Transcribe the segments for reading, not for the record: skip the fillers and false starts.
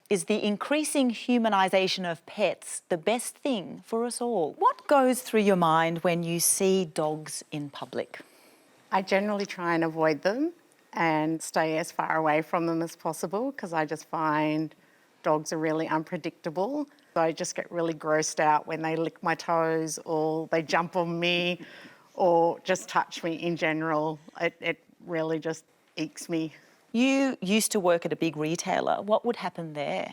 is the increasing humanisation of pets the best thing for us all? What goes through your mind when you see dogs in public? I generally try and avoid them and stay as far away from them as possible because I just find dogs are really unpredictable. I just get really grossed out when they lick my toes or they jump on me or just touch me in general. It really just eeks me. You used to work at a big retailer. What would happen there?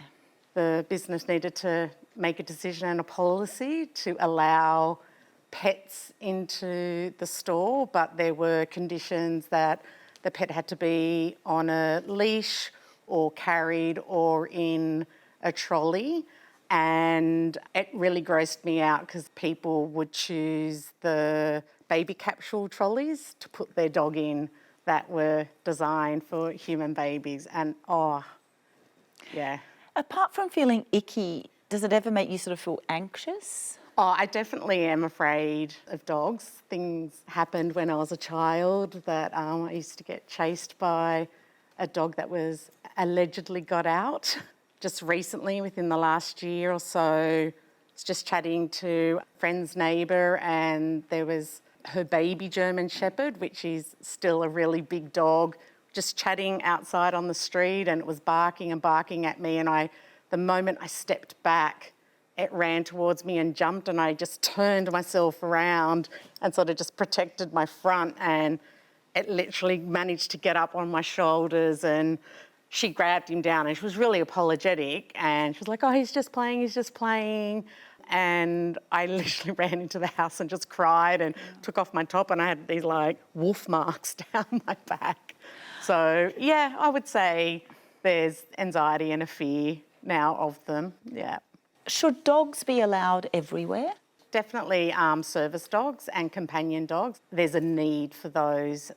The business needed to make a decision and a policy to allow pets into the store, but there were conditions that the pet had to be on a leash or carried or in a trolley. And it really grossed me out because people would choose the baby capsule trolleys to put their dog in that were designed for human babies. And, yeah. Apart from feeling icky, does it ever make you sort of feel anxious? Oh, I definitely am afraid of dogs. Things happened when I was a child that I used to get chased by a dog that was allegedly got out. Just recently, within the last year or so, I was just chatting to a friend's neighbour and there was her baby German Shepherd, which is still a really big dog, just chatting outside on the street, and it was barking and barking at me, and the moment I stepped back, it ran towards me and jumped, and I just turned myself around and sort of just protected my front, and it literally managed to get up on my shoulders, and she grabbed him down and she was really apologetic, and she was like, oh, he's just playing. And I literally ran into the house and just cried and took off my top, and I had these like wolf marks down my back. So yeah, I would say there's anxiety and a fear now of them, yeah. Should dogs be allowed everywhere? Definitely service dogs and companion dogs. There's a need for those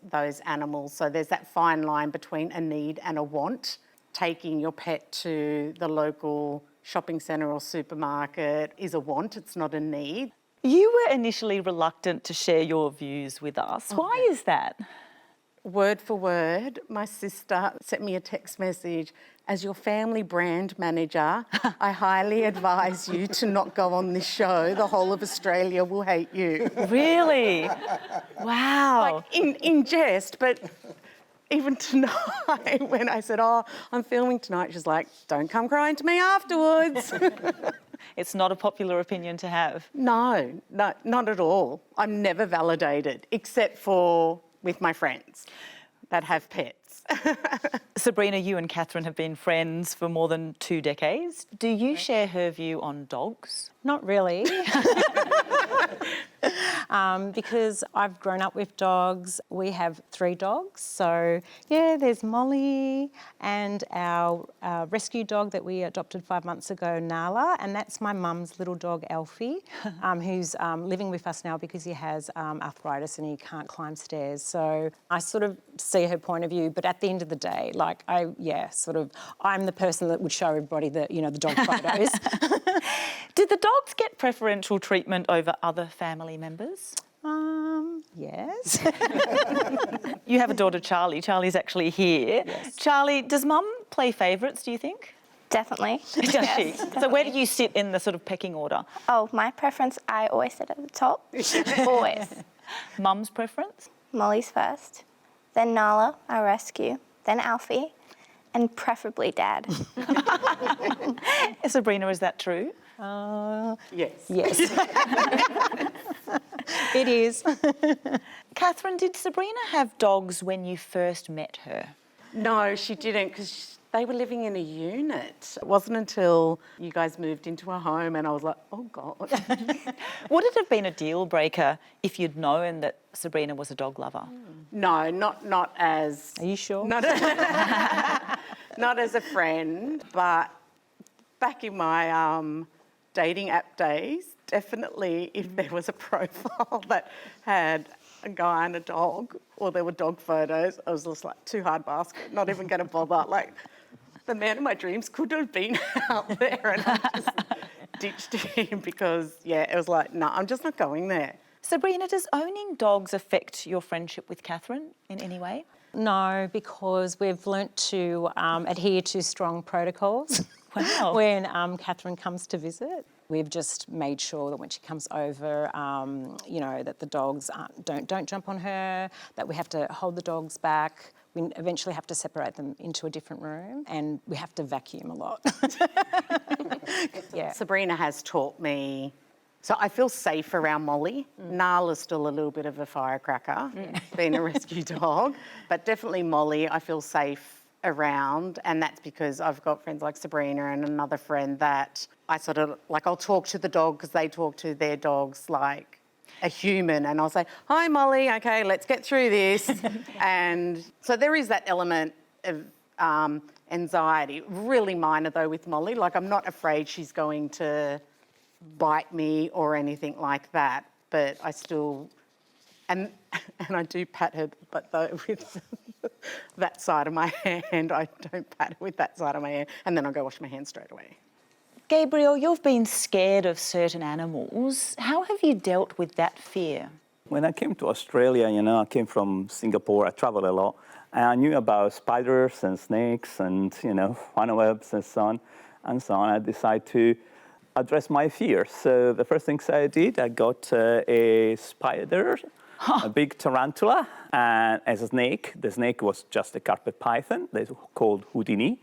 animals. So there's that fine line between a need and a want. Taking your pet to the local shopping centre or supermarket is a want, it's not a need. You were initially reluctant to share your views with us. Why is that? Word for word, my sister sent me a text message. As your family brand manager, I highly advise you to not go on this show. The whole of Australia will hate you. Really? Wow. Like in jest, but even tonight when I said, oh, I'm filming tonight, she's like, don't come crying to me afterwards. It's not a popular opinion to have. No, not at all. I'm never validated, except for with my friends that have pets. Sabrina, you and Catherine have been friends for more than 2 decades. Do you share her view on dogs? Not really. Because I've grown up with dogs. We have 3 dogs. So, yeah, there's Molly and our rescue dog that we adopted 5 months ago, Nala, and that's my mum's little dog, Alfie, who's living with us now because he has arthritis and he can't climb stairs. So I sort of see her point of view, but at the end of the day, like, I'm the person that would show everybody the dog photos. Did the dogs get preferential treatment over other family members? Yes. You have a daughter, Charlie. Charlie's actually here. Yes. Charlie, does Mum play favourites, do you think? Definitely. Does she? So where do you sit in the sort of pecking order? Oh, my preference, I always sit at the top. Always. Mum's preference? Molly's first, then Nala, our rescue, then Alfie, and preferably Dad. Sabrina, is that true? Yes. Yes. It is. Catherine, did Sabrina have dogs when you first met her? No, she didn't, because they were living in a unit. It wasn't until you guys moved into a home and I was like, oh, God. Would it have been a deal breaker if you'd known that Sabrina was a dog lover? No, not as... Are you sure? Not as a friend, but back in my dating app days, definitely if there was a profile that had a guy and a dog, or there were dog photos, I was just like, too hard basket, not even going to bother. Like, the man of my dreams could have been out there, and I just ditched him because, yeah, it was like, no, I'm just not going there. Sabrina, does owning dogs affect your friendship with Catherine in any way? No, because we've learnt to adhere to strong protocols. Wow. when Catherine comes to visit. We've just made sure that when she comes over, that the dogs don't jump on her, that we have to hold the dogs back. We eventually have to separate them into a different room, and we have to vacuum a lot. Yeah. Sabrina has taught me, so I feel safe around Molly. Nala's still a little bit of a firecracker, being a rescue dog, but definitely Molly I feel safe around, and that's because I've got friends like Sabrina and another friend that I sort of, like, I'll talk to the dog because they talk to their dogs like a human, and I'll say, hi Molly, okay, let's get through this. And so there is that element of anxiety, really minor though with Molly. Like, I'm not afraid she's going to bite me or anything like that, but I still, and I do pat her, but though with that side of my hand, I don't pat her with that side of my hand, and then I'll go wash my hands straight away. Gabriel, you've been scared of certain animals. How have you dealt with that fear? When I came to Australia, I came from Singapore, I traveled a lot, and I knew about spiders and snakes and, spiderwebs and so on. I decided to address my fear. So the first things I did, I got a spider, a big tarantula, and as a snake. The snake was just a carpet python, they called Houdini.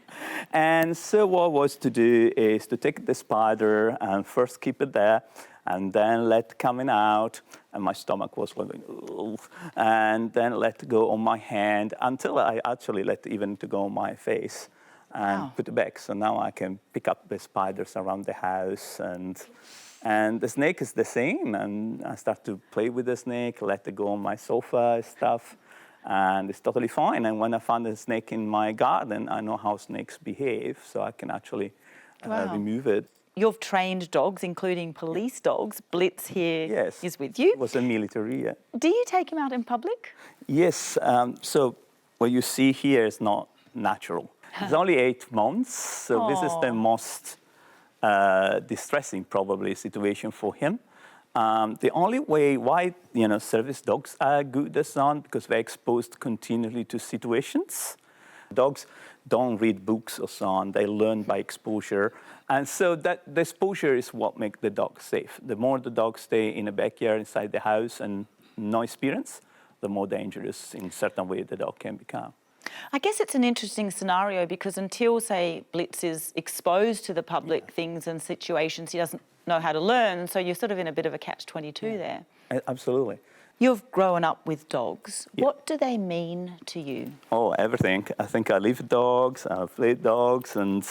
And so what was to do is to take the spider and first keep it there, and then let coming out, and my stomach was going, oof, and then let go on my hand until I actually let even to go on my face and put it back. So now I can pick up the spiders around the house, and the snake is the same, and I start to play with the snake, let it go on my sofa and stuff, and it's totally fine. And when I find a snake in my garden, I know how snakes behave, so I can actually remove it. You've trained dogs, including police dogs. Blitz here is with you. It was a military, yeah. Do you take him out in public? Yes, so what you see here is not natural. It's only 8 months, so this is the most distressing, probably, situation for him. The only way why, service dogs are good as son, because they're exposed continually to situations. Dogs don't read books or so on, they learn by exposure. And so that the exposure is what makes the dog safe. The more the dogs stay in the backyard, inside the house, and no experience, the more dangerous in certain way the dog can become. I guess it's an interesting scenario because until, say, Blitz is exposed to the public things and situations, he doesn't know how to learn, so you're sort of in a bit of a catch-22 there. Absolutely. You've grown up with dogs. Yeah. What do they mean to you? Oh, everything. I think I live with dogs, I play with dogs, and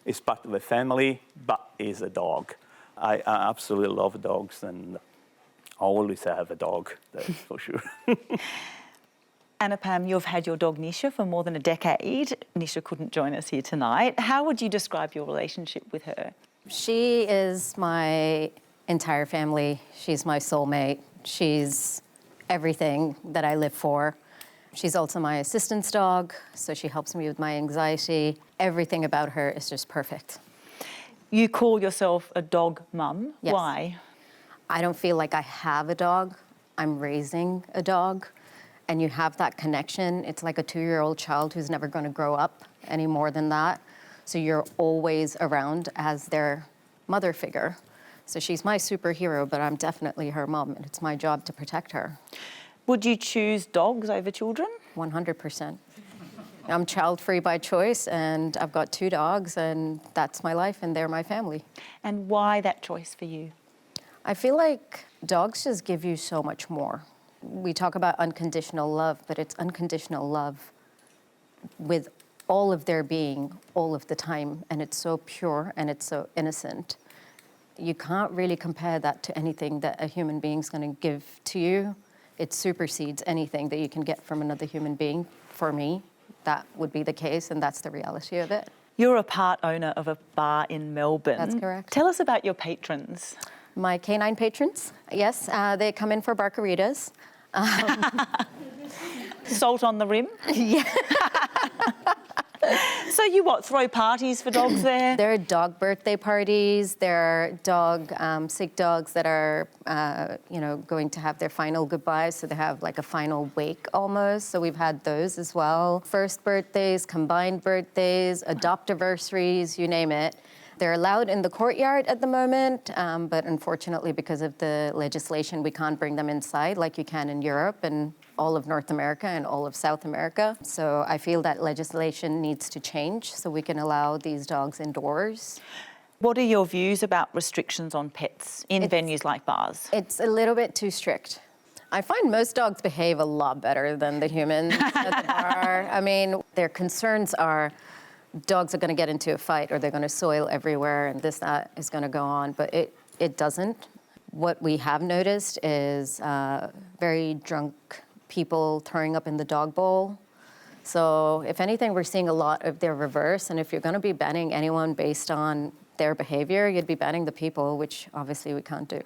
it's part of a family, but is a dog. I absolutely love dogs, and I always have a dog, that's for sure. Anna Pam, you've had your dog Nisha for more than a decade. Nisha couldn't join us here tonight. How would you describe your relationship with her? She is my entire family. She's my soulmate. She's everything that I live for. She's also my assistance dog, so she helps me with my anxiety. Everything about her is just perfect. You call yourself a dog mum. Yes. Why? I don't feel like I have a dog. I'm raising a dog. And you have that connection. It's like a 2-year-old child who's never going to grow up any more than that. So you're always around as their mother figure. So she's my superhero, but I'm definitely her mom, and it's my job to protect her. Would you choose dogs over children? 100%. I'm child-free by choice, and I've got 2 dogs, and that's my life, and they're my family. And why that choice for you? I feel like dogs just give you so much more. We talk about unconditional love, but it's unconditional love with all of their being, all of the time, and it's so pure and it's so innocent. You can't really compare that to anything that a human being's going to give to you. It supersedes anything that you can get from another human being. For me, that would be the case, and that's the reality of it. You're a part owner of a bar in Melbourne. That's correct. Tell us about your patrons. My canine patrons, yes, they come in for barcaritas. Salt on the rim? Yeah. So you throw parties for dogs there? There are dog birthday parties. There are sick dogs that are, going to have their final goodbyes. So they have like a final wake almost. So we've had those as well. First birthdays, combined birthdays, adoptiversaries, you name it. They're allowed in the courtyard at the moment, but unfortunately, because of the legislation, we can't bring them inside like you can in Europe and all of North America and all of South America. So I feel that legislation needs to change so we can allow these dogs indoors. What are your views about restrictions on pets in venues like bars? It's a little bit too strict. I find most dogs behave a lot better than the humans at the bar. I mean, their concerns are dogs are going to get into a fight or they're going to soil everywhere and that is going to go on, but it doesn't. What we have noticed is very drunk people throwing up in the dog bowl. So if anything, we're seeing a lot of their reverse, and if you're going to be banning anyone based on their behavior, you'd be banning the people, which obviously we can't do.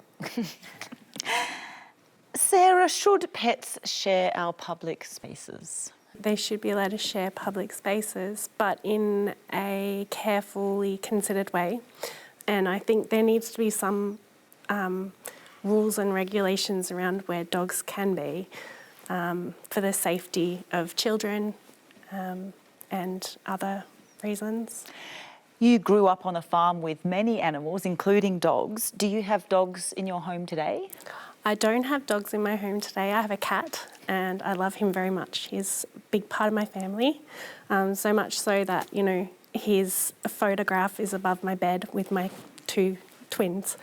Sarah, should pets share our public spaces? They should be allowed to share public spaces, but in a carefully considered way. And I think there needs to be some rules and regulations around where dogs can be for the safety of children and other reasons. You grew up on a farm with many animals, including dogs. Do you have dogs in your home today? I don't have dogs in my home today. I have a cat and I love him very much. He's a big part of my family, so much so that, his photograph is above my bed with my 2 twins.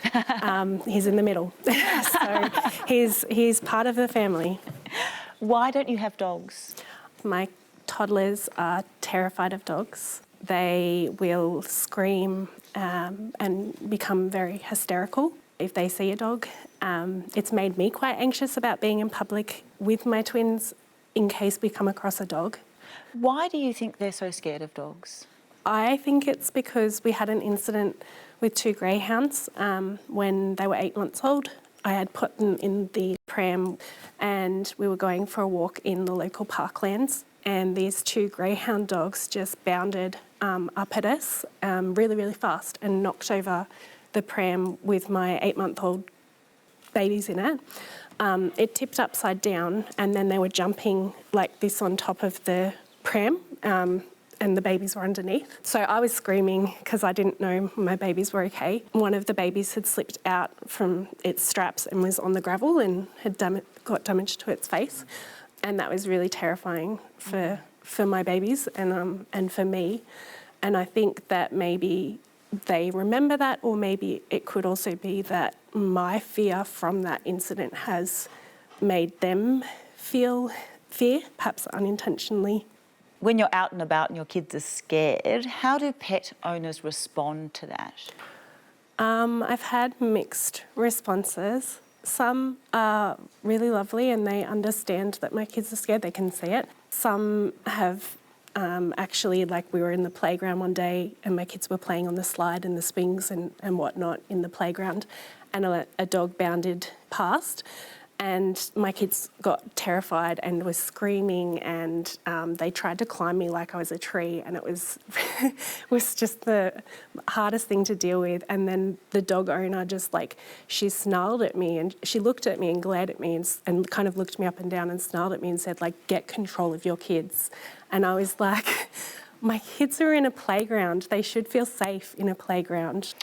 He's in the middle. So he's part of the family. Why don't you have dogs? My toddlers are terrified of dogs. They will scream and become very hysterical if they see a dog. It's made me quite anxious about being in public with my twins in case we come across a dog. Why do you think they're so scared of dogs? I think it's because we had an incident with 2 greyhounds when they were 8 months old. I had put them in the pram and we were going for a walk in the local parklands, and these 2 greyhound dogs just bounded up at us really, really fast and knocked over the pram with my 8-month-old babies in it. It tipped upside down and then they were jumping like this on top of the pram and the babies were underneath. So I was screaming because I didn't know my babies were okay. One of the babies had slipped out from its straps and was on the gravel and had got damage to its face. And that was really terrifying for my babies and for me. And I think that maybe they remember that, or maybe it could also be that my fear from that incident has made them feel fear, perhaps unintentionally. When you're out and about and your kids are scared, how do pet owners respond to that? I've had mixed responses. Some are really lovely and they understand that my kids are scared, they can see it. Some have actually, like we were in the playground one day and my kids were playing on the slide and the swings and whatnot in the playground, and a dog bounded past and my kids got terrified and were screaming and they tried to climb me like I was a tree, and it was just the hardest thing to deal with. And then the dog owner just she snarled at me and she looked at me and glared at me and kind of looked me up and down and snarled at me and said, get control of your kids. And I was like, my kids are in a playground. They should feel safe in a playground.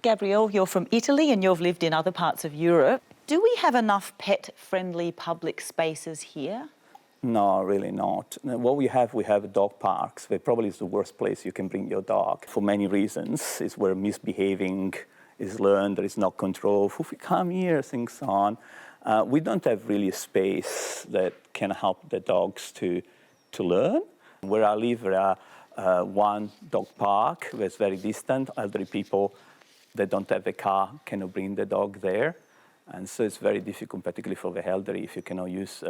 Gabrielle, you're from Italy and you've lived in other parts of Europe. Do we have enough pet-friendly public spaces here? No, really not. What we have dog parks, where probably is the worst place you can bring your dog for many reasons. It's where misbehaving is learned, there is no control. If we come here, things on. We don't have really space that can help the dogs to learn. Where I live, there are one dog park that's very distant. Elderly people that don't have a car cannot bring the dog there. And so it's very difficult, particularly for the elderly, if you cannot use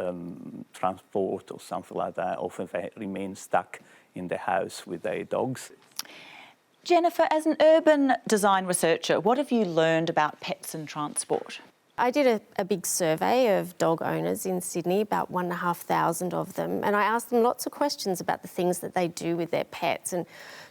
transport or something like that. Often they remain stuck in the house with their dogs. Jennifer, as an urban design researcher, what have you learned about pets and transport? I did a big survey of dog owners in Sydney, about 1,500 of them, and I asked them lots of questions about the things that they do with their pets. And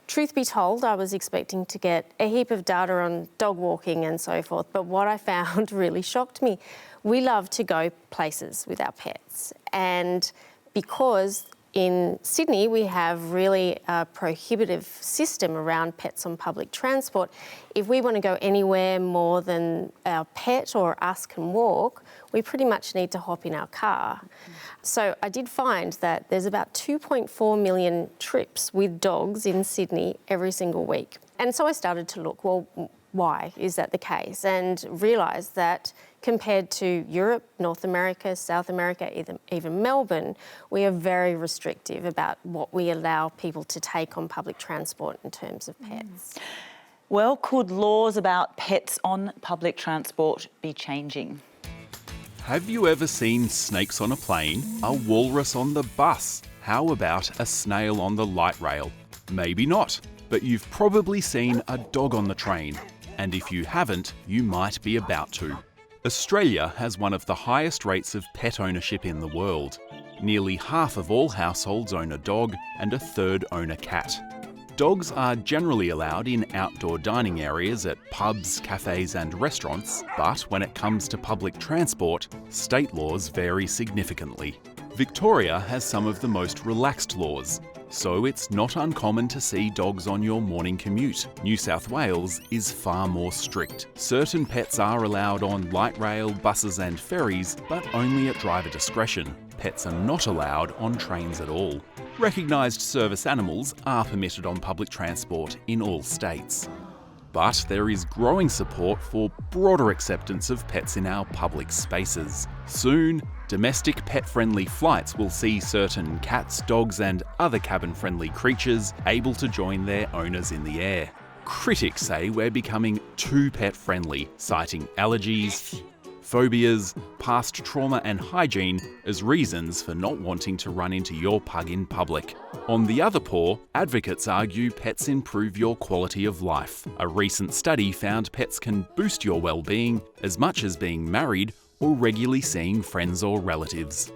truth be told, I was expecting to get a heap of data on dog walking and so forth, but what I found really shocked me. We love to go places with our pets, and because in Sydney, we have really a prohibitive system around pets on public transport. If we want to go anywhere more than our pet or us can walk, we pretty much need to hop in our car. So I did find that there's about 2.4 million trips with dogs in Sydney every single week. And so I started to look, well, why is that the case? And realised that compared to Europe, North America, South America, even Melbourne, we are very restrictive about what we allow people to take on public transport in terms of pets. Well, could laws about pets on public transport be changing? Have you ever seen snakes on a plane, a walrus on the bus? How about a snail on the light rail? Maybe not, but you've probably seen a dog on the train. And if you haven't, you might be about to. Australia has one of the highest rates of pet ownership in the world. Nearly half of all households own a dog and a third own a cat. Dogs are generally allowed in outdoor dining areas at pubs, cafes and restaurants, but when it comes to public transport, state laws vary significantly. Victoria has some of the most relaxed laws, so it's not uncommon to see dogs on your morning commute. New South Wales is far more strict. Certain pets are allowed on light rail, buses and ferries, but only at driver discretion. Pets are not allowed on trains at all. Recognised service animals are permitted on public transport in all states. But there is growing support for broader acceptance of pets in our public spaces. Soon, domestic pet-friendly flights will see certain cats, dogs and other cabin-friendly creatures able to join their owners in the air. Critics say we're becoming too pet-friendly, citing allergies, phobias, past trauma and hygiene as reasons for not wanting to run into your pug in public. On the other paw, advocates argue pets improve your quality of life. A recent study found pets can boost your well-being as much as being married or regularly seeing friends or relatives.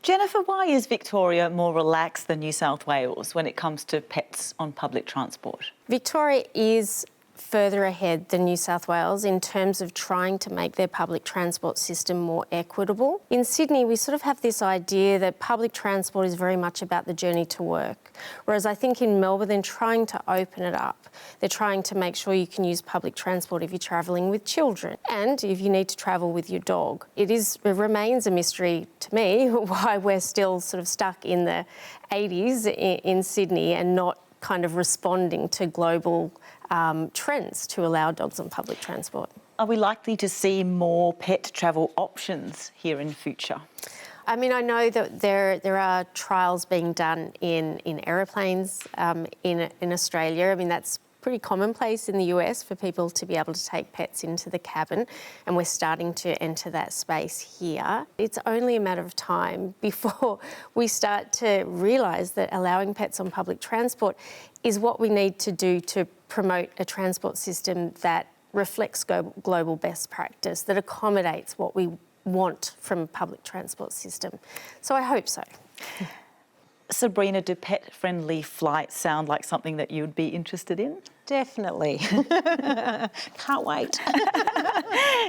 Jennifer, why is Victoria more relaxed than New South Wales when it comes to pets on public transport? Victoria is further ahead than New South Wales in terms of trying to make their public transport system more equitable. In Sydney, we sort of have this idea that public transport is very much about the journey to work, whereas I think in Melbourne they're trying to open it up. They're trying to make sure you can use public transport if you're travelling with children and if you need to travel with your dog. It remains a mystery to me why we're still sort of stuck in the 80s in Sydney and not kind of responding to global trends to allow dogs on public transport. Are we likely to see more pet travel options here in future? I mean, I know that there are trials being done in aeroplanes in Australia. I mean, that's pretty commonplace in the US for people to be able to take pets into the cabin, and we're starting to enter that space here. It's only a matter of time before we start to realise that allowing pets on public transport is what we need to do to promote a transport system that reflects global best practice, that accommodates what we want from a public transport system. So I hope so. Sabrina, do pet-friendly flights sound like something that you would be interested in? Definitely. Can't wait.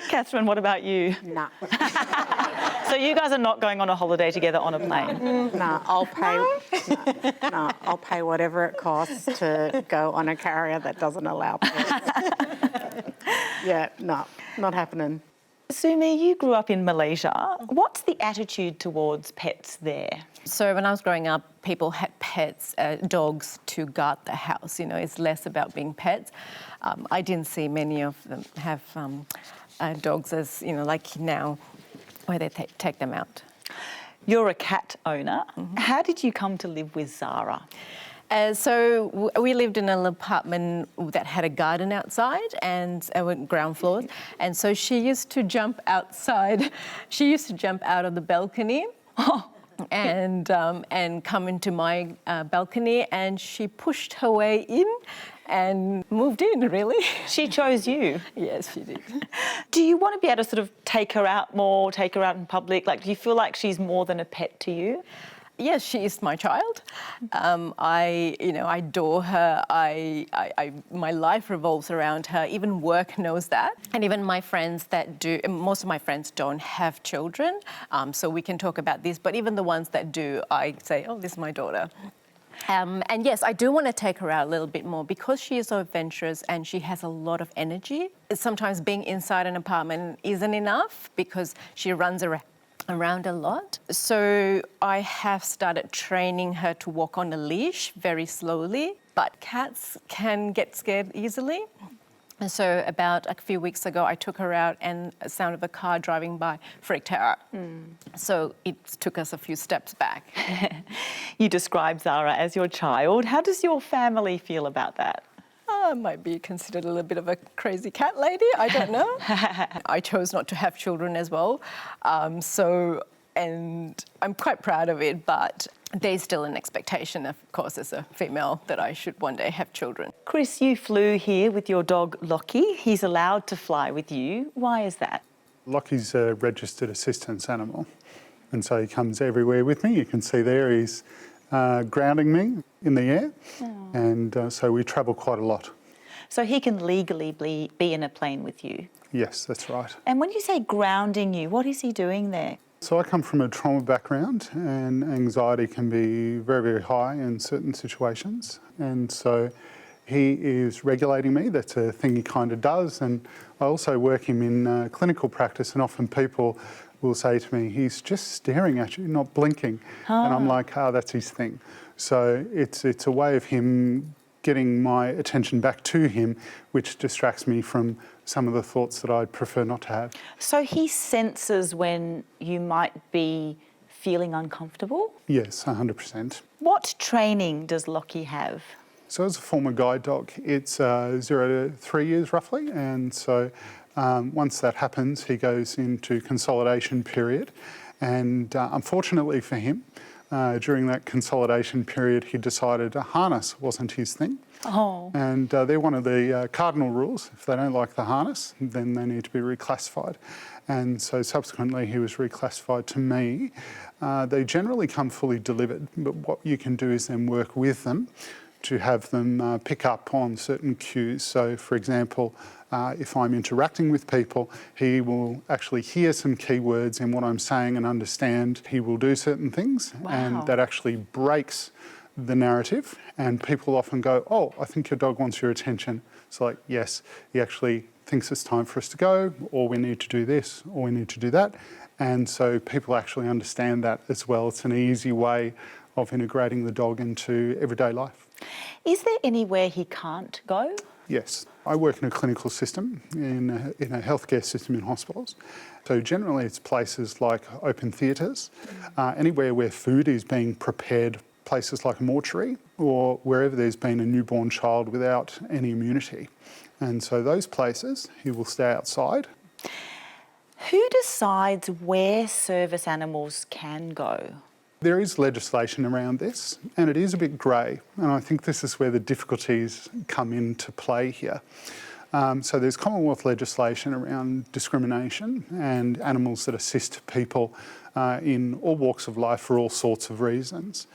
Catherine, what about you? Nah. So you guys are not going on a holiday together on a plane? Nah, I'll pay. I'll pay whatever it costs to go on a carrier that doesn't allow pets. Yeah, no, not happening. Sumi, you grew up in Malaysia. What's the attitude towards pets there? So when I was growing up, people had pets, dogs to guard the house. You know, it's less about being pets. I didn't see many of them have dogs as, you know, like now, where they take them out. You're a cat owner. Mm-hmm. How did you come to live with Zara? So we lived in an apartment that had a garden outside and ground floors. And so she used to jump outside. She used to jump out of the balcony and come into my balcony, and she pushed her way in and moved in, really. She chose you. Yes, she did. Do you want to be able to sort of take her out more, take her out in public? Like, do you feel like she's more than a pet to you? Yes, she is my child. I adore her. My life revolves around her. Even work knows that. And even my friends that do, most of my friends don't have children, so we can talk about this. But even the ones that do, I say, oh, this is my daughter. And yes, I do want to take her out a little bit more because she is so adventurous and she has a lot of energy. Sometimes being inside an apartment isn't enough because she runs around a lot. So I have started training her to walk on a leash very slowly, but cats can get scared easily. And so about a few weeks ago, I took her out and the sound of a car driving by freaked her out. So it took us a few steps back. You describe Zara as your child. How does your family feel about that? I might be considered a little bit of a crazy cat lady, I don't know. I chose not to have children as well. And I'm quite proud of it, but there's still an expectation, of course, as a female, that I should one day have children. Chris, you flew here with your dog Lockie. He's allowed to fly with you. Why is that? Lockie's a registered assistance animal, and so he comes everywhere with me. You can see there he's grounding me in the air, and so we travel quite a lot. So he can legally be in a plane with you? Yes, that's right. And when you say grounding you, what is he doing there? So I come from a trauma background, and anxiety can be very, very high in certain situations. And so he is regulating me. That's a thing he kind of does. And I also work him in clinical practice, and often people will say to me, he's just staring at you, not blinking. And I'm like, that's his thing. So it's a way of him getting my attention back to him, which distracts me from some of the thoughts that I'd prefer not to have. So he senses when you might be feeling uncomfortable? Yes, 100%. What training does Lockie have? So as a former guide dog, it's 0 to 3 years roughly, and so once that happens, he goes into consolidation period. And unfortunately for him, during that consolidation period, he decided a harness wasn't his thing. And they're one of the cardinal rules. If they don't like the harness, then they need to be reclassified. And so subsequently he was reclassified to me. They generally come fully delivered, but what you can do is then work with them to have them pick up on certain cues. So for example, if I'm interacting with people, he will actually hear some keywords in what I'm saying and understand. He will do certain things, and that actually breaks the narrative. And people often go, oh, I think your dog wants your attention. It's like, yes, he actually thinks it's time for us to go, or we need to do this, or we need to do that. And so people actually understand that as well. It's an easy way of integrating the dog into everyday life. Is there anywhere he can't go? Yes. I work in a clinical system, in a healthcare system in hospitals. So generally it's places like open theatres, anywhere where food is being prepared, places like a mortuary, or wherever there's been a newborn child without any immunity. And so those places, he will stay outside. Who decides where service animals can go? There is legislation around this, and it is a bit grey, and I think this is where the difficulties come into play here. So there's Commonwealth legislation around discrimination and animals that assist people in all walks of life for all sorts of reasons.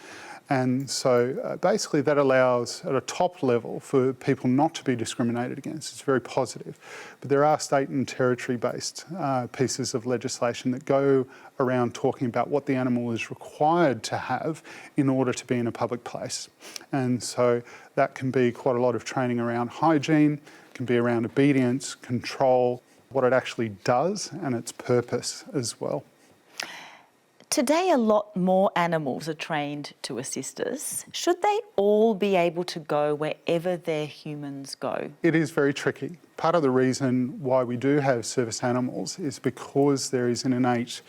And so basically that allows at a top level for people not to be discriminated against. It's very positive. But there are state and territory based pieces of legislation that go around talking about what the animal is required to have in order to be in a public place. And so that can be quite a lot of training around hygiene, can be around obedience, control, what it actually does and its purpose as well. Today, a lot more animals are trained to assist us. Should they all be able to go wherever their humans go? It is very tricky. Part of the reason why we do have service animals is because there is an innate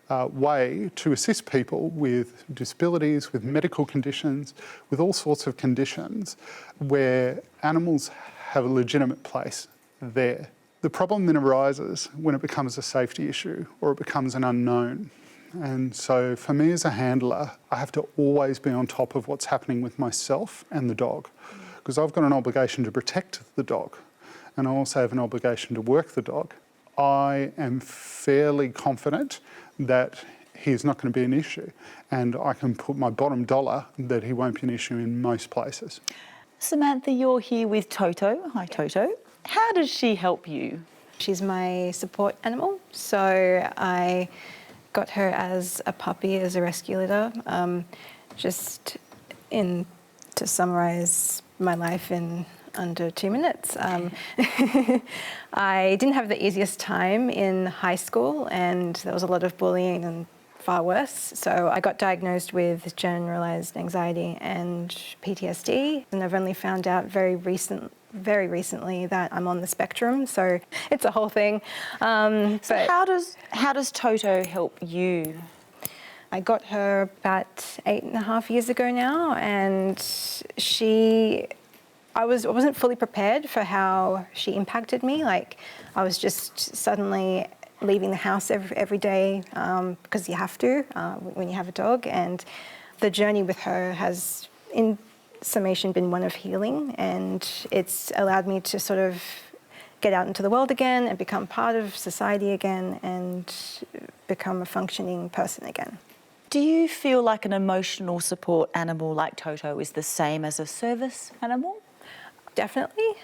way to assist people with disabilities, with medical conditions, with all sorts of conditions where animals have a legitimate place there. The problem then arises when it becomes a safety issue or it becomes an unknown. And so for me as a handler, I have to always be on top of what's happening with myself and the dog. because I've got an obligation to protect the dog and I also have an obligation to work the dog, I am fairly confident that he's not going to be an issue, and I can put my bottom dollar that he won't be an issue in most places. Samantha, you're here with Toto. Hi, Toto. How does she help you? She's my support animal, so I got her as a puppy, as a rescue litter. To summarise my life in under 2 minutes. I didn't have the easiest time in high school, and there was a lot of bullying and far worse. So I got diagnosed with generalised anxiety and PTSD, and I've only found out very recently that I'm on the spectrum. So it's a whole thing. So how does Toto help you? I got her about 8.5 years ago now, and I wasn't fully prepared for how she impacted me. Like, I was just suddenly leaving the house every day because you have to when you have a dog. And the journey with her has, in summation, been one of healing, and it's allowed me to sort of get out into the world again and become part of society again and become a functioning person again. Do you feel like an emotional support animal like Toto is the same as a service animal? Definitely.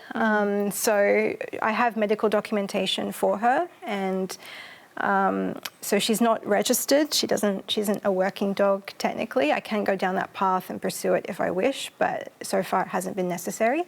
So I have medical documentation for her, and so she's not registered. She isn't a working dog technically. I can go down that path and pursue it if I wish, but so far it hasn't been necessary.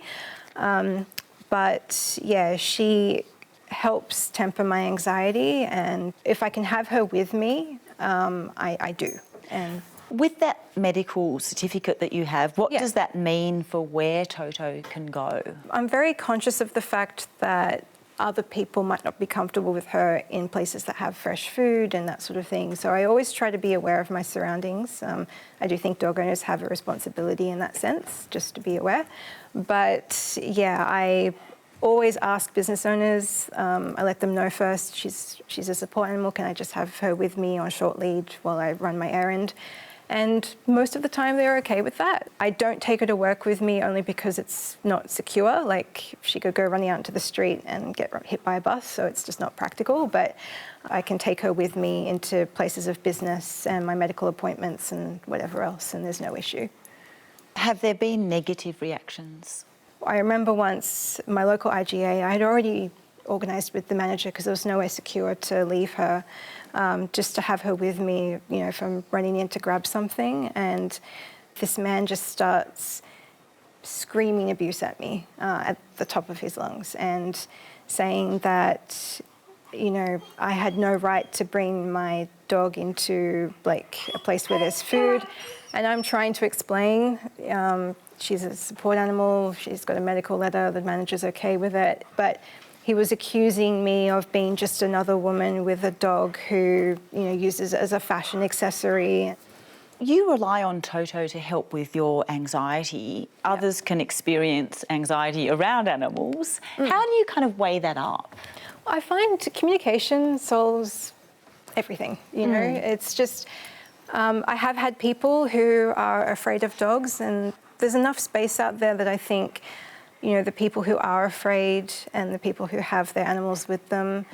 But yeah, she helps temper my anxiety, and if I can have her with me, I do. And with that medical certificate that you have, what does that mean for where Toto can go? I'm very conscious of the fact that other people might not be comfortable with her in places that have fresh food and that sort of thing. So I always try to be aware of my surroundings. I do think dog owners have a responsibility in that sense, just to be aware. But yeah, I always ask business owners, I let them know first, she's a support animal, can I just have her with me on short lead while I run my errand? And most of the time they're okay with that. I don't take her to work with me only because it's not secure. Like, she could go running out into the street and get hit by a bus, so it's just not practical. But I can take her with me into places of business and my medical appointments and whatever else, and there's no issue. Have there been negative reactions? I remember once my local IGA, I had already organised with the manager because there was nowhere secure to leave her, just to have her with me, you know, from running in to grab something. And this man just starts screaming abuse at me at the top of his lungs and saying that, you know, I had no right to bring my dog into like a place where there's food. And I'm trying to explain, she's a support animal, she's got a medical letter, the manager's okay with it. But he was accusing me of being just another woman with a dog who, you know, uses it as a fashion accessory. You rely on Toto to help with your anxiety. Others can experience anxiety around animals. How do you kind of weigh that up? I find communication solves everything, you know. It's just, I have had people who are afraid of dogs, and there's enough space out there that I think, you know, the people who are afraid and the people who have their animals with them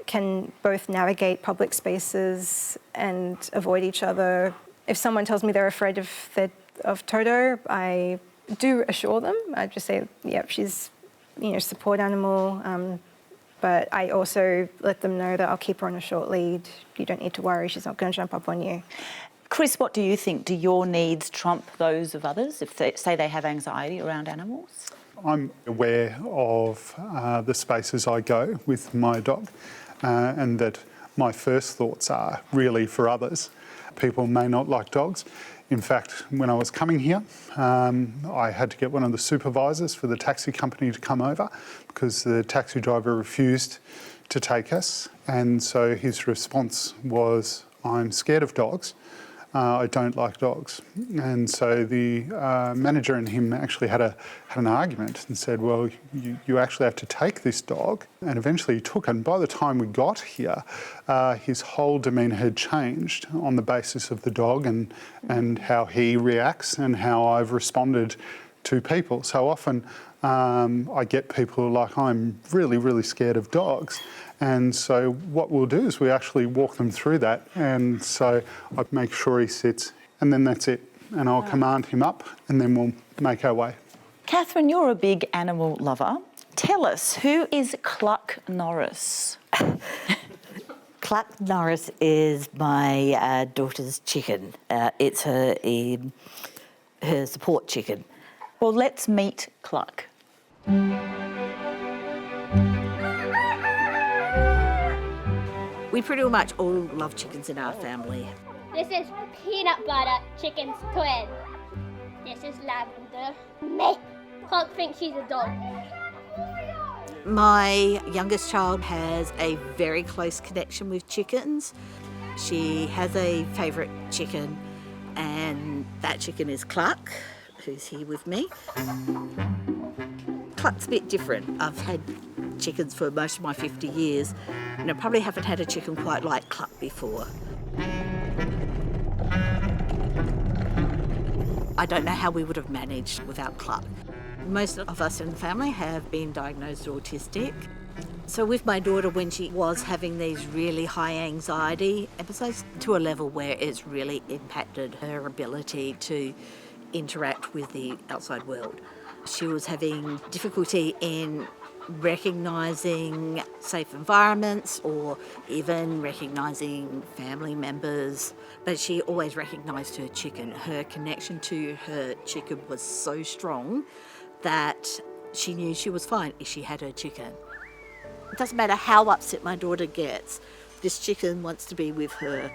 can both navigate public spaces and avoid each other. If someone tells me they're afraid of Toto, I do assure them. I just say, yep, she's, you know, support animal. But I also let them know that I'll keep her on a short lead. You don't need to worry, she's not going to jump up on you. Chris, what do you think? Do your needs trump those of others if they say they have anxiety around animals? I'm aware of the spaces I go with my dog, and that my first thoughts are really for others. People may not like dogs. In fact, when I was coming here, I had to get one of the supervisors for the taxi company to come over because the taxi driver refused to take us. And so his response was, I'm scared of dogs. I don't like dogs. And so the manager and him actually had an argument and said, well, you actually have to take this dog. And eventually he took it. And by the time we got here, his whole demeanour had changed on the basis of the dog and how he reacts and how I've responded to people. So often I get people who are like, I'm really, really scared of dogs. And so what we'll do is we actually walk them through that. And so I make sure he sits, and then that's it. And I'll command him up, and then we'll make our way. Catherine, you're a big animal lover. Tell us, who is Cluck Norris? Cluck Norris is my daughter's chicken. It's her support chicken. Well, let's meet Cluck. We pretty much all love chickens in our family. This is peanut butter chicken's twin. This is lavender. Mate, Cluck thinks she's a dog. My youngest child has a very close connection with chickens. She has a favourite chicken, and that chicken is Cluck, who's here with me. Cluck's a bit different. I've had chickens for most of my 50 years, and I probably haven't had a chicken quite like Cluck before. I don't know how we would have managed without Cluck. Most of us in the family have been diagnosed autistic. So with my daughter, when she was having these really high anxiety episodes to a level where it's really impacted her ability to interact with the outside world, she was having difficulty in recognising safe environments or even recognising family members, but she always recognised her chicken. Her connection to her chicken was so strong that she knew she was fine if she had her chicken. It doesn't matter how upset my daughter gets, this chicken wants to be with her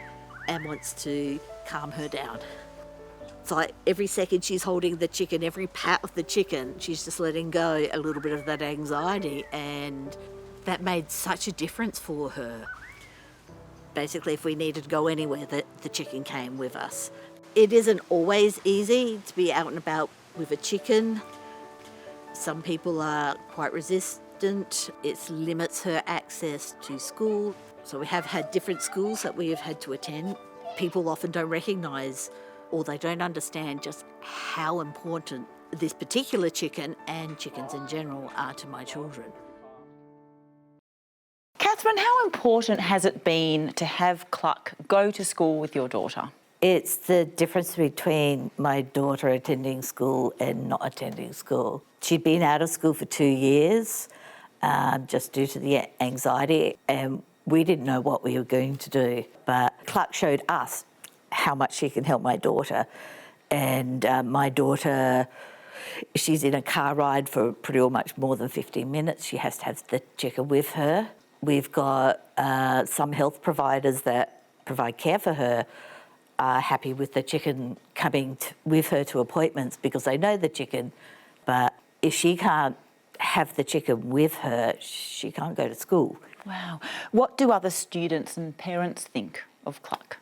and wants to calm her down. It's like every second she's holding the chicken, every pat of the chicken, she's just letting go a little bit of that anxiety, and that made such a difference for her. Basically, if we needed to go anywhere, the chicken came with us. It isn't always easy to be out and about with a chicken. Some people are quite resistant. It limits her access to school. So we have had different schools that we have had to attend. People often don't recognise or they don't understand just how important this particular chicken and chickens in general are to my children. Catherine, how important has it been to have Cluck go to school with your daughter? It's the difference between my daughter attending school and not attending school. She'd been out of school for 2 years just due to the anxiety, and we didn't know what we were going to do. But Cluck showed us how much she can help my daughter. And my daughter, she's in a car ride for pretty much more than 15 minutes. She has to have the chicken with her. We've got some health providers that provide care for her are happy with the chicken coming with her to appointments because they know the chicken. But if she can't have the chicken with her, she can't go to school. Wow. What do other students and parents think of Cluck?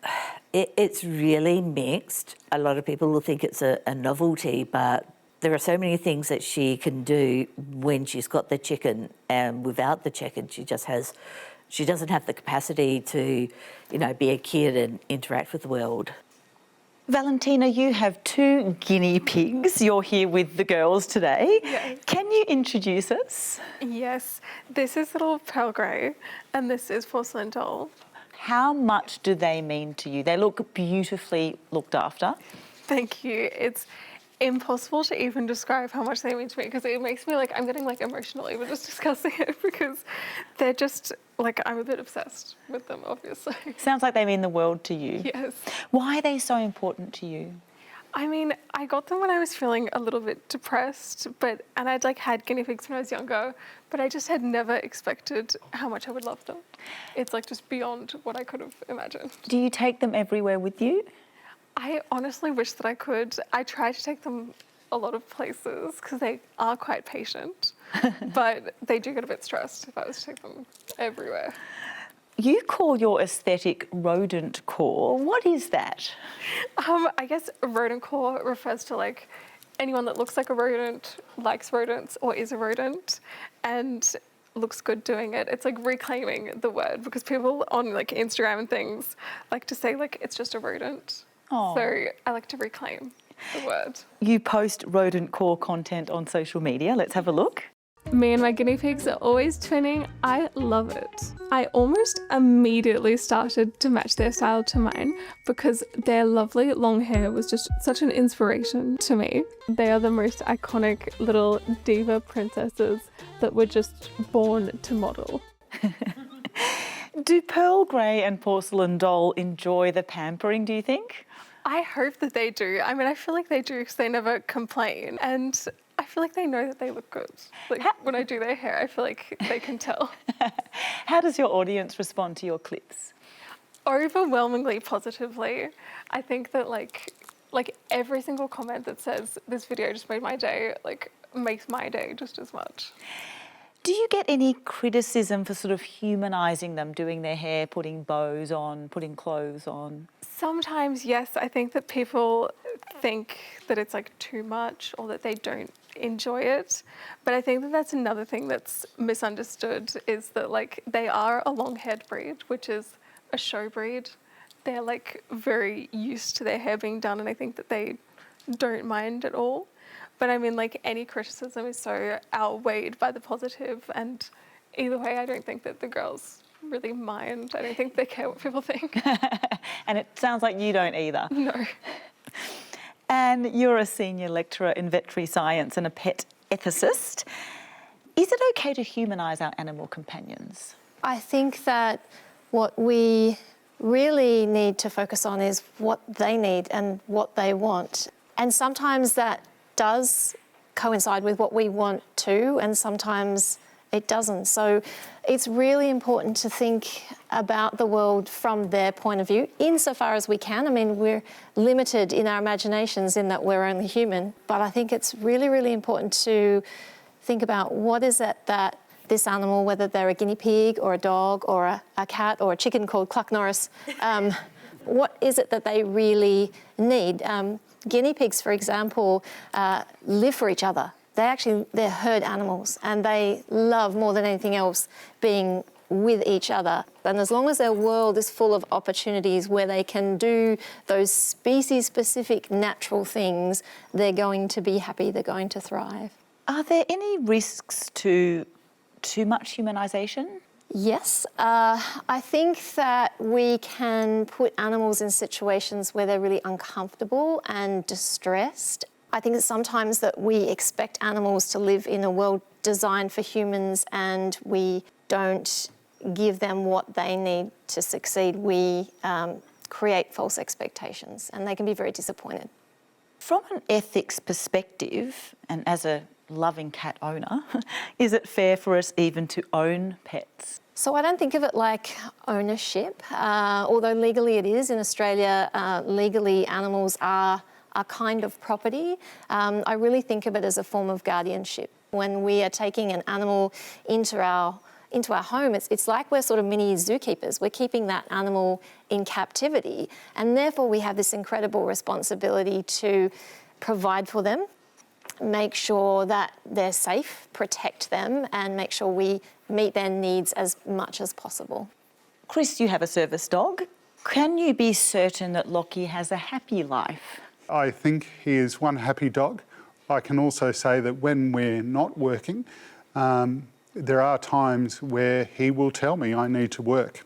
It's really mixed. A lot of people will think it's a novelty, but there are so many things that she can do when she's got the chicken, and without the chicken, she doesn't have the capacity to, be a kid and interact with the world. Valentina, you have 2 guinea pigs. You're here with the girls today. Yes. Can you introduce us? Yes, this is little Pearl Grey and this is Porcelain Doll. How much do they mean to you? They look beautifully looked after. Thank you. It's impossible to even describe how much they mean to me because it makes me I'm getting emotional even just discussing it because they're just I'm a bit obsessed with them, obviously. Sounds like they mean the world to you. Yes. Why are they so important to you? I mean, I got them when I was feeling a little bit depressed, and I'd had guinea pigs when I was younger, but I just had never expected how much I would love them. It's just beyond what I could have imagined. Do you take them everywhere with you? I honestly wish that I could. I try to take them a lot of places because they are quite patient, but they do get a bit stressed if I was to take them everywhere. You call your aesthetic rodent core. What is that? I guess rodent core refers to anyone that looks like a rodent, likes rodents, or is a rodent, and looks good doing it. It's reclaiming the word because people on Instagram and things like to say it's just a rodent. Oh. So I like to reclaim. the word. You post rodent core content on social media. Let's have a look. Me and my guinea pigs are always twinning. I love it. I almost immediately started to match their style to mine because their lovely long hair was just such an inspiration to me. They are the most iconic little diva princesses that were just born to model. Do Pearl Grey and Porcelain Doll enjoy the pampering, do you think? I hope that they do. I mean, I feel like they do because they never complain. And I feel like they know that they look good. Like when I do their hair, I feel like they can tell. How does your audience respond to your clips? Overwhelmingly positively. I think that like every single comment that says this video just made my day, like makes my day just as much. Do you get any criticism for sort of humanising them, doing their hair, putting bows on, putting clothes on? Sometimes, yes. I think that people think that it's like too much or that they don't enjoy it. But I think that that's another thing that's misunderstood is that like they are a long-haired breed, which is a show breed. They're like very used to their hair being done, and I think that they don't mind at all. But I mean, like any criticism is so outweighed by the positive, and either way, I don't think that the girls really mind. I don't think they care what people think. And it sounds like you don't either. No. And you're a senior lecturer in veterinary science and a pet ethicist. Is it okay to humanise our animal companions? I think that what we really need to focus on is what they need and what they want. And sometimes that does coincide with what we want too, and sometimes it doesn't. So it's really important to think about the world from their point of view, insofar as we can. I mean, we're limited in our imaginations in that we're only human, but I think it's really, really important to think about what is it that this animal, whether they're a guinea pig or a dog or a cat or a chicken called Cluck Norris, what is it that they really need? Guinea pigs, for example, live for each other. They're herd animals, and they love more than anything else being with each other. And as long as their world is full of opportunities where they can do those species-specific natural things, they're going to be happy, they're going to thrive. Are there any risks to too much humanisation? Yes, I think that we can put animals in situations where they're really uncomfortable and distressed. I think that sometimes that we expect animals to live in a world designed for humans and we don't give them what they need to succeed. We create false expectations and they can be very disappointed. From an ethics perspective, and as a loving cat owner, is it fair for us even to own pets? So I don't think of it like ownership, although legally it is. In Australia, legally animals are a kind of property. I really think of it as a form of guardianship. When we are taking an animal into our home, it's like we're sort of mini zookeepers. We're keeping that animal in captivity, and therefore we have this incredible responsibility to provide for them, make sure that they're safe, protect them, and make sure we meet their needs as much as possible. Chris, you have a service dog. Can you be certain that Lockie has a happy life? I think he is one happy dog. I can also say that when we're not working, there are times where he will tell me I need to work.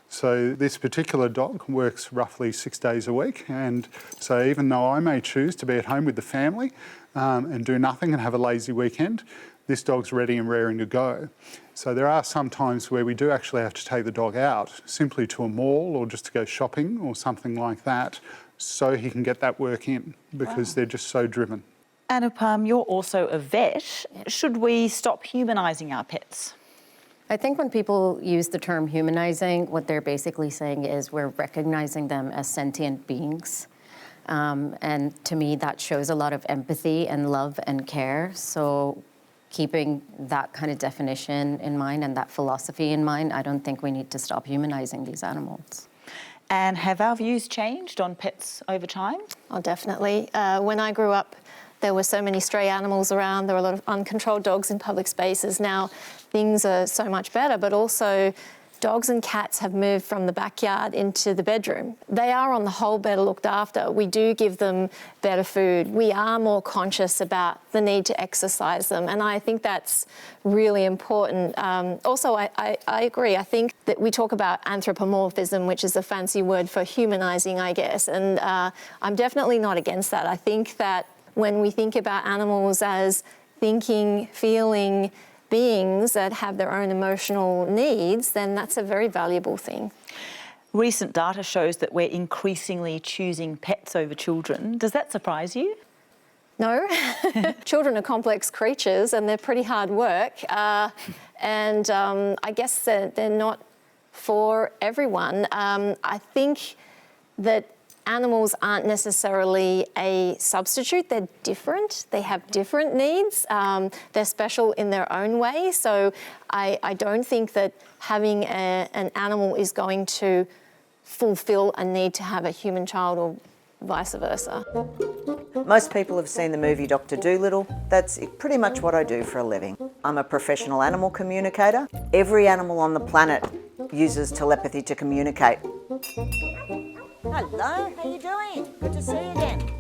So this particular dog works roughly 6 days a week, and so even though I may choose to be at home with the family and do nothing and have a lazy weekend, this dog's ready and raring to go. So there are some times where we do actually have to take the dog out, simply to a mall or just to go shopping or something like that, so he can get that work in, because they're just so driven. Anupam, you're also a vet. Should we stop humanising our pets? I think when people use the term humanizing, what they're basically saying is we're recognizing them as sentient beings. And to me, that shows a lot of empathy and love and care. So keeping that kind of definition in mind and that philosophy in mind, I don't think we need to stop humanizing these animals. And have our views changed on pets over time? Oh, definitely. When I grew up, there were so many stray animals around. There were a lot of uncontrolled dogs in public spaces. Now, things are so much better, but also dogs and cats have moved from the backyard into the bedroom. They are on the whole better looked after. We do give them better food. We are more conscious about the need to exercise them, and I think that's really important. Also, I agree. I think that we talk about anthropomorphism, which is a fancy word for humanising, I guess, and I'm definitely not against that. I think that when we think about animals as thinking, feeling beings that have their own emotional needs, then that's a very valuable thing. Recent data shows that we're increasingly choosing pets over children. Does that surprise you? No. Children are complex creatures and they're pretty hard work. And I guess that they're not for everyone. I think that animals aren't necessarily a substitute. They're different. They have different needs. They're special in their own way. So I don't think that having an animal is going to fulfill a need to have a human child or vice versa. Most people have seen the movie Dr. Dolittle. That's pretty much what I do for a living. I'm a professional animal communicator. Every animal on the planet uses telepathy to communicate. Hello, how you doing? Good to see you again.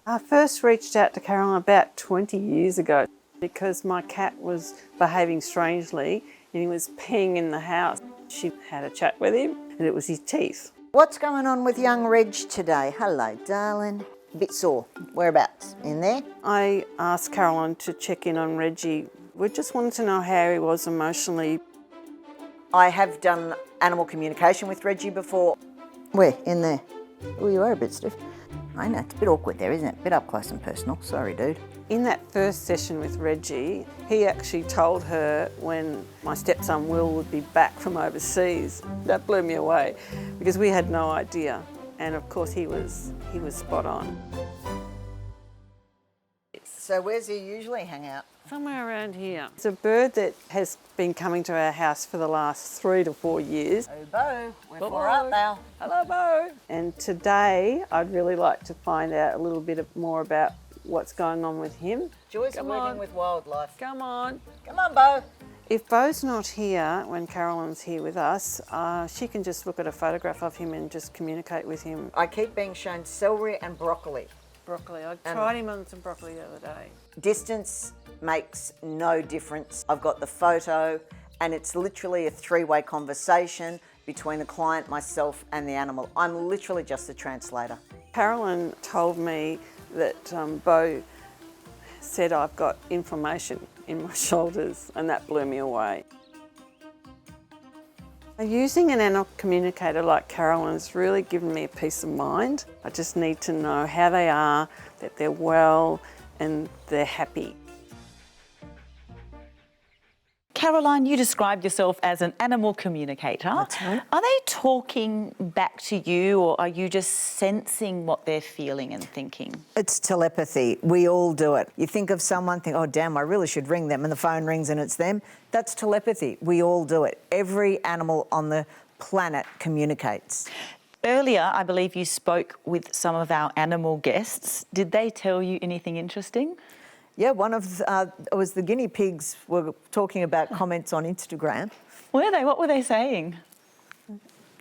I first reached out to Caroline about 20 years ago because my cat was behaving strangely and he was peeing in the house. She had a chat with him and it was his teeth. What's going on with young Reg today? Hello, darling. A bit sore. Whereabouts? In there? I asked Caroline to check in on Reggie. We just wanted to know how he was emotionally. I have done animal communication with Reggie before. Where? In there? Oh, you are a bit stiff. I know, it's a bit awkward there, isn't it? A bit up close and personal. Sorry, dude. In that first session with Reggie, he actually told her when my stepson Will would be back from overseas. That blew me away because we had no idea. And of course he was spot on. So where's he usually hang out? Somewhere around here. It's a bird that has been coming to our house for the last 3 to 4 years. Oh, Bo, we're far up now. Hello, Bo. And today I'd really like to find out a little bit more about what's going on with him. Joys of working with wildlife. Come on. Come on, Bo. If Bo's not here when Caroline's here with us, she can just look at a photograph of him and just communicate with him. I keep being shown celery and broccoli. Broccoli. I tried him on some broccoli the other day. Distance makes no difference. I've got the photo and it's literally a three-way conversation between the client, myself and the animal. I'm literally just a translator. Caroline told me that Bo said I've got inflammation in my shoulders and that blew me away. Using an animal communicator like Caroline's really given me a peace of mind. I just need to know how they are, that they're well and they're happy. Caroline, you described yourself as an animal communicator. That's right. Are they talking back to you or are you just sensing what they're feeling and thinking? It's telepathy. We all do it. You think of someone, think, oh, damn, I really should ring them, and the phone rings and it's them. That's telepathy. We all do it. Every animal on the planet communicates. Earlier, I believe you spoke with some of our animal guests. Did they tell you anything interesting? Yeah, one of it was the guinea pigs were talking about comments on Instagram. Were they? What were they saying?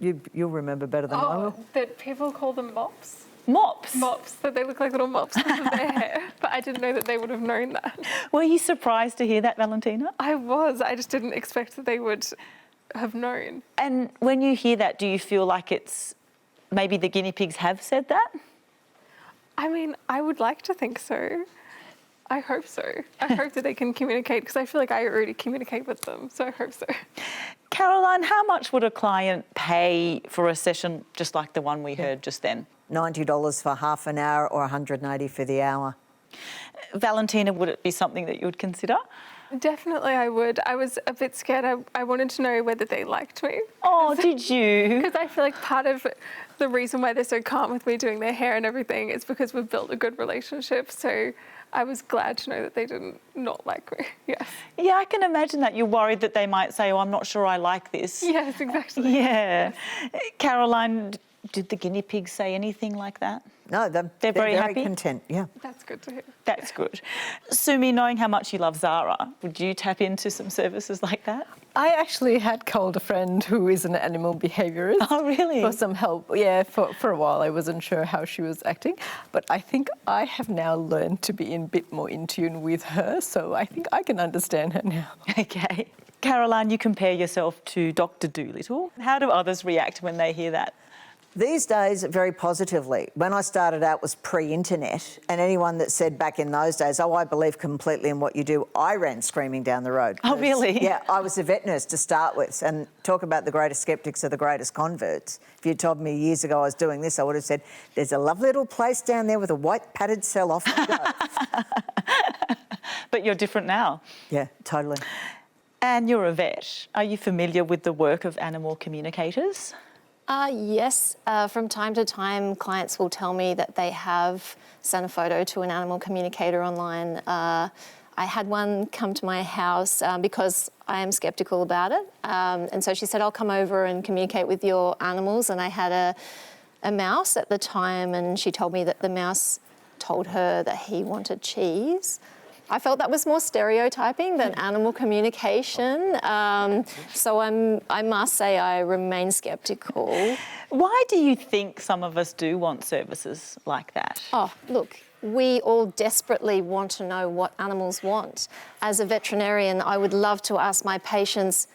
You'll remember better than I will. That people call them mops. Mops? Mops, that they look like little mops because of their hair. But I didn't know that they would have known that. Were you surprised to hear that, Valentina? I was. I just didn't expect that they would have known. And when you hear that, do you feel like it's maybe the guinea pigs have said that? I mean, I would like to think so. I hope so. I hope that they can communicate because I feel like I already communicate with them, so I hope so. Caroline, how much would a client pay for a session just like the one we heard just then? $90 for half an hour or $180 for the hour. Valentina, would it be something that you would consider? Definitely I would. I was a bit scared. I wanted to know whether they liked me. Oh, did you? Because I feel like part of the reason why they're so calm with me doing their hair and everything is because we've built a good relationship. So I was glad to know that they didn't not like me. Yes. Yeah, I can imagine that. You're worried that they might say, oh, I'm not sure I like this. Yes, exactly. Yeah. Caroline, did the guinea pigs say anything like that? No, they're very happy? content, yeah. That's good to hear. That's good. Sumi, knowing how much you love Zara, would you tap into some services like that? I actually had called a friend who is an animal behaviourist. Oh, really? For some help. Yeah, for a while I wasn't sure how she was acting. But I think I have now learned to be a bit more in tune with her, so I think I can understand her now. Okay. Caroline, you compare yourself to Dr. Dolittle. How do others react when they hear that? These days, very positively. When I started out was pre-internet, and anyone that said back in those days, oh, I believe completely in what you do, I ran screaming down the road. Oh, really? Yeah, I was a vet nurse to start with, and talk about the greatest sceptics are the greatest converts. If you told me years ago I was doing this, I would have said, there's a lovely little place down there with a white padded cell, off you go. But you're different now. Yeah, totally. And you're a vet. Are you familiar with the work of animal communicators? Yes. From time to time, clients will tell me that they have sent a photo to an animal communicator online. I had one come to my house because I am sceptical about it. And so she said, I'll come over and communicate with your animals. And I had a mouse at the time, and she told me that the mouse told her that he wanted cheese. I felt that was more stereotyping than animal communication. So I must say I remain sceptical. Why do you think some of us do want services like that? Oh, look, we all desperately want to know what animals want. As a veterinarian, I would love to ask my patients,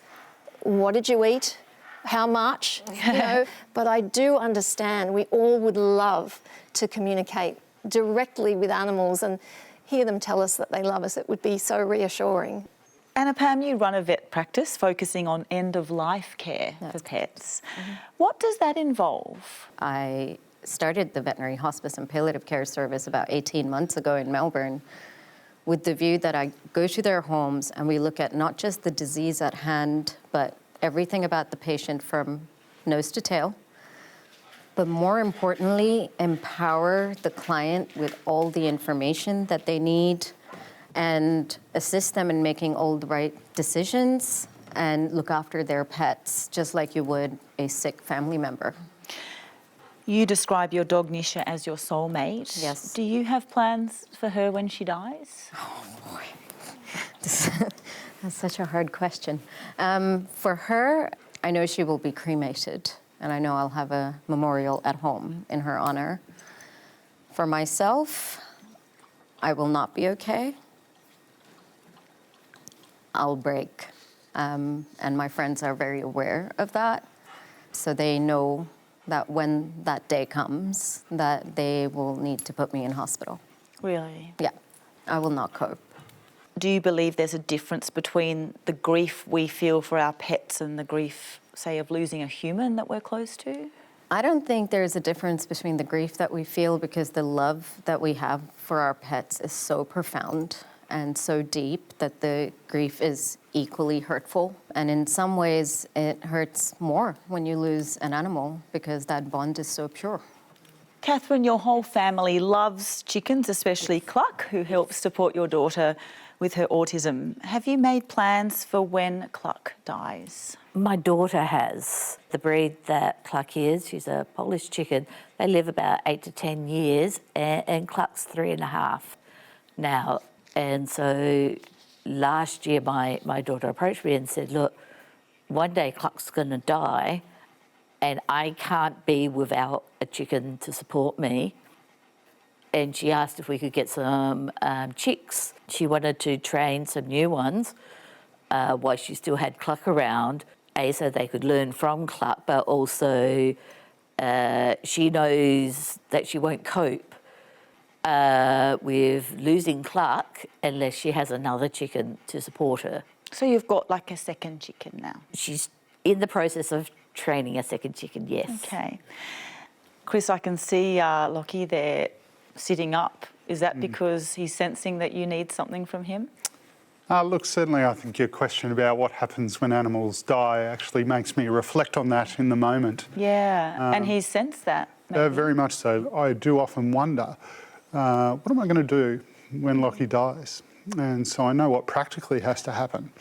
what did you eat? How much? You know, but I do understand we all would love to communicate directly with animals and hear them tell us that they love us. It would be so reassuring. Anna Pam, you run a vet practice focusing on end-of-life care for pets. Mm-hmm. What does that involve? I started the veterinary hospice and palliative care service about 18 months ago in Melbourne with the view that I go to their homes and we look at not just the disease at hand, but everything about the patient from nose to tail, but more importantly, empower the client with all the information that they need and assist them in making all the right decisions and look after their pets just like you would a sick family member. You describe your dog Nisha as your soulmate. Yes. Do you have plans for her when she dies? Oh, boy. That's such a hard question. For her, I know she will be cremated, and I know I'll have a memorial at home in her honor. For myself, I will not be okay. I'll break. And my friends are very aware of that. So they know that when that day comes, that they will need to put me in hospital. Really? Yeah, I will not cope. Do you believe there's a difference between the grief we feel for our pets and the grief, say, of losing a human that we're close to? I don't think there's a difference between the grief that we feel because the love that we have for our pets is so profound and so deep that the grief is equally hurtful. And in some ways, it hurts more when you lose an animal because that bond is so pure. Catherine, your whole family loves chickens, especially Cluck, who helps support your daughter with her autism. Have you made plans for when Cluck dies? My daughter has. The breed that Cluck is, she's a Polish chicken, they live about 8 to 10 years, and Cluck's 3.5 now. And so last year my daughter approached me and said, look, one day Cluck's going to die and I can't be without a chicken to support me. And she asked if we could get some chicks. She wanted to train some new ones while she still had Cluck around, so they could learn from Cluck, but also she knows that she won't cope with losing Cluck unless she has another chicken to support her. So you've got like a second chicken now? She's in the process of training a second chicken, yes. Okay. Chris, I can see Lockie there sitting up. Is that because he's sensing that you need something from him? Look, certainly I think your question about what happens when animals die actually makes me reflect on that in the moment. Yeah, and he's sensed that. Very much so. I do often wonder, what am I going to do when Lockie dies? And so I know what practically has to happen,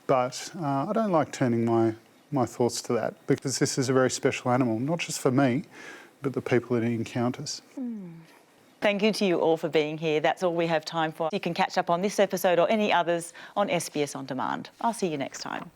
but I don't like turning my thoughts to that because this is a very special animal, not just for me, but the people that he encounters. Thank you to you all for being here. That's all we have time for. You can catch up on this episode or any others on SBS On Demand. I'll see you next time.